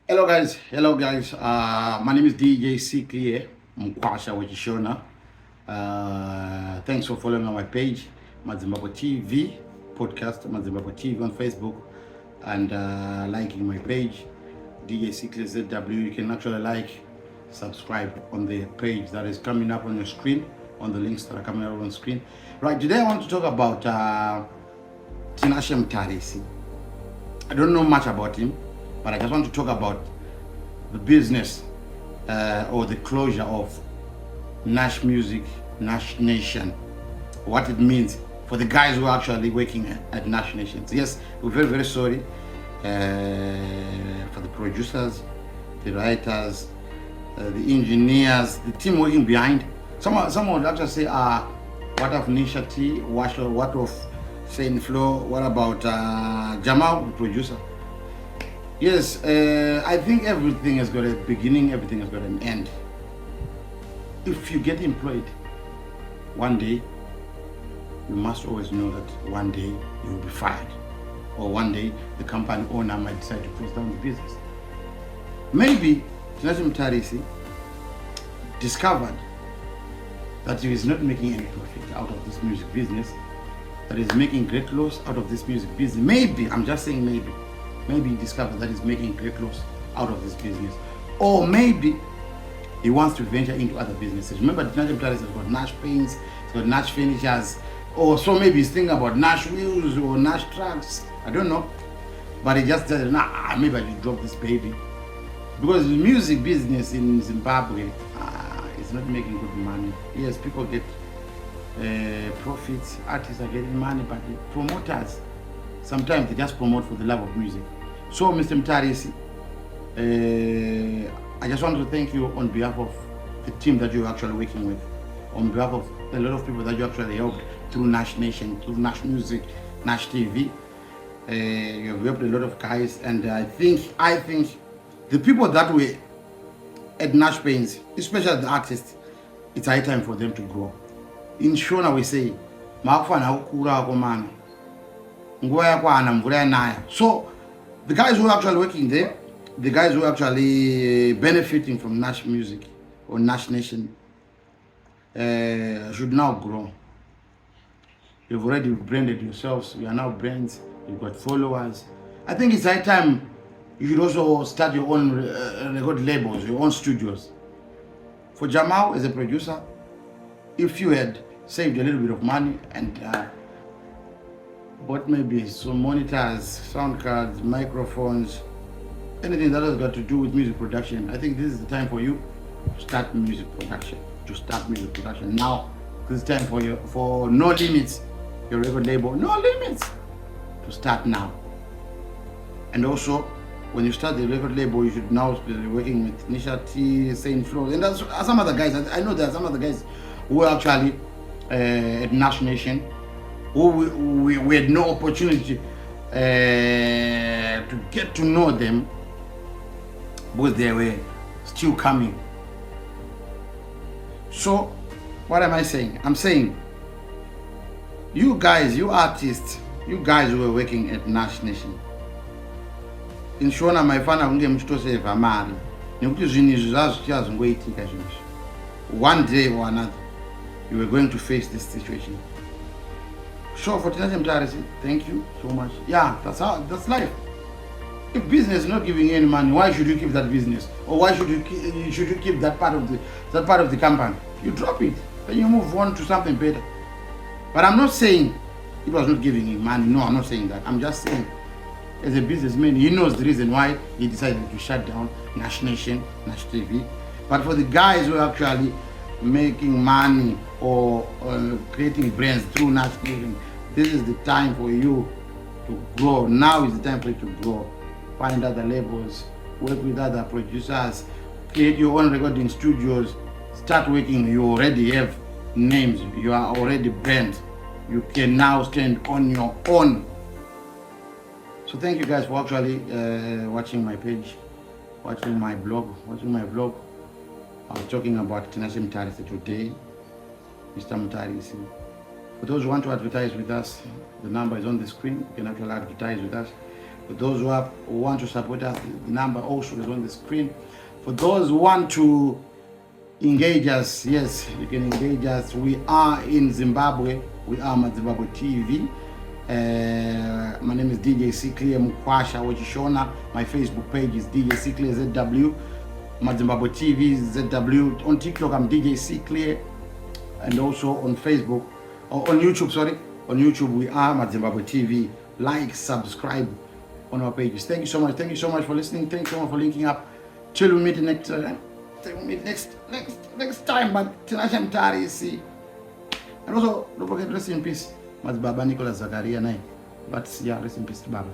Hello guys. My name is DJ Clear Mkwasha Wachishona. Thanks for following on my page, Madzimbabwe TV podcast, Madzimbabwe TV on Facebook, and liking my page, DJ Clear ZW. You can actually subscribe on the page that is coming up on your screen, on the links that are coming up on screen. Right, today I want to talk about Tinashe Mutarisi. I don't know much about him, but I just want to talk about the business or the closure of Nash Music, Nash Nation, what it means for the guys who are actually working at Nash Nation. Yes, we're very, very sorry for the producers, the writers, the engineers, the team working behind. Someone would actually say, what of Nisha T, what of Saintfloew, what about Jammal, the producer? Yes, I think everything has got a beginning, everything has got an end. If you get employed, one day, you must always know that one day you will be fired. Or one day, the company owner might decide to close down the business. Maybe Tinashe Mutarisi discovered that he is not making any profit out of this music business, that is making great loss out of this music business. Maybe, I'm just saying maybe he discovered that he's making great loss out of this business. Or maybe he wants to venture into other businesses. Remember, Tinashe Mutarisi has got Nash Paints, he's got Nash Furnitures, or so maybe he's thinking about Nash Wheels or Nash Trucks. I don't know. But he just said, maybe I should drop this baby. Because the music business in Zimbabwe is not making good money. Yes, people get profits, artists are getting money, but the promoters, sometimes they just promote for the love of music. So, Mr. Mutarisi, I just want to thank you on behalf of the team that you're actually working with, on behalf of a lot of people that you actually helped through Nash Nation, through Nash Music, Nash TV. You have helped a lot of guys, and I think the people that were at Nash Paints, especially the artists, it's high time for them to grow. In Shona we say, so the guys who are actually working there, the guys who are actually benefiting from Nash Music or Nash Nation should now grow. You've already branded yourselves. You are now brands. You've got followers. I think it's high time you should also start your own record labels, your own studios. For Jammal as a producer, if you had saved a little bit of money and bought maybe some monitors, sound cards, microphones, anything that has got to do with music production, I think this is the time for you to start music production. Now, this is time for No Limits, your record label, No Limits, to start now. And also, when you start the record label, you should now be working with Nisha T, Saintfloew, and there's some other guys. I know there are some other guys who are actually at Nash Nation, who we had no opportunity to get to know them, but they were still coming. So, what am I saying? I'm saying, you guys, you artists, you guys who were working at Nash Nation, in Shona maifana kunge muchitosevha mari nekuti zvinhu izvi zvazvichazongoitika zvinhu izvi. One day or another, you were going to face this situation. So for Tinashe Mutarisi, thank you so much. Yeah, that's life. If business is not giving you any money, why should you keep that business? Or why should you keep that part of the company? You drop it, then you move on to something better. But I'm not saying it was not giving him money. No, I'm not saying that. I'm just saying, as a businessman, he knows the reason why he decided to shut down Nash Nation, Nash TV. But for the guys who are actually making money or creating brands through Nash Nation, this is the time for you to grow. Now is the time for you to grow. Find other labels, work with other producers, create your own recording studios, start working. You already have names, you are already brands. You can now stand on your own. So thank you guys for actually watching my page, watching my vlog. I was talking about Tinashe Mutarisi today, Mr. Mutarisi. For those who want to advertise with us, the number is on the screen. You can actually advertise with us. For those who want to support us, the number also is on the screen. For those who want to engage us, yes, you can engage us. We are in Zimbabwe. We are Madzimbabwe TV. My name is DJ Clear Mukwasha Wachishona. My Facebook page is DJ Clear ZW. Madzimbabwe TV ZW. On TikTok I'm DJ Clear, and also on Facebook or on YouTube. Sorry, on YouTube we are Madzimbabwe TV. Like, subscribe on our pages. Thank you so much. Thank you so much for listening. Thank you so much for linking up. Till we meet next time. But Tinashe Mutarisi. And also don't forget, rest in peace Baba Nicholas Zakaria. But yeah, rest in peace to Baba.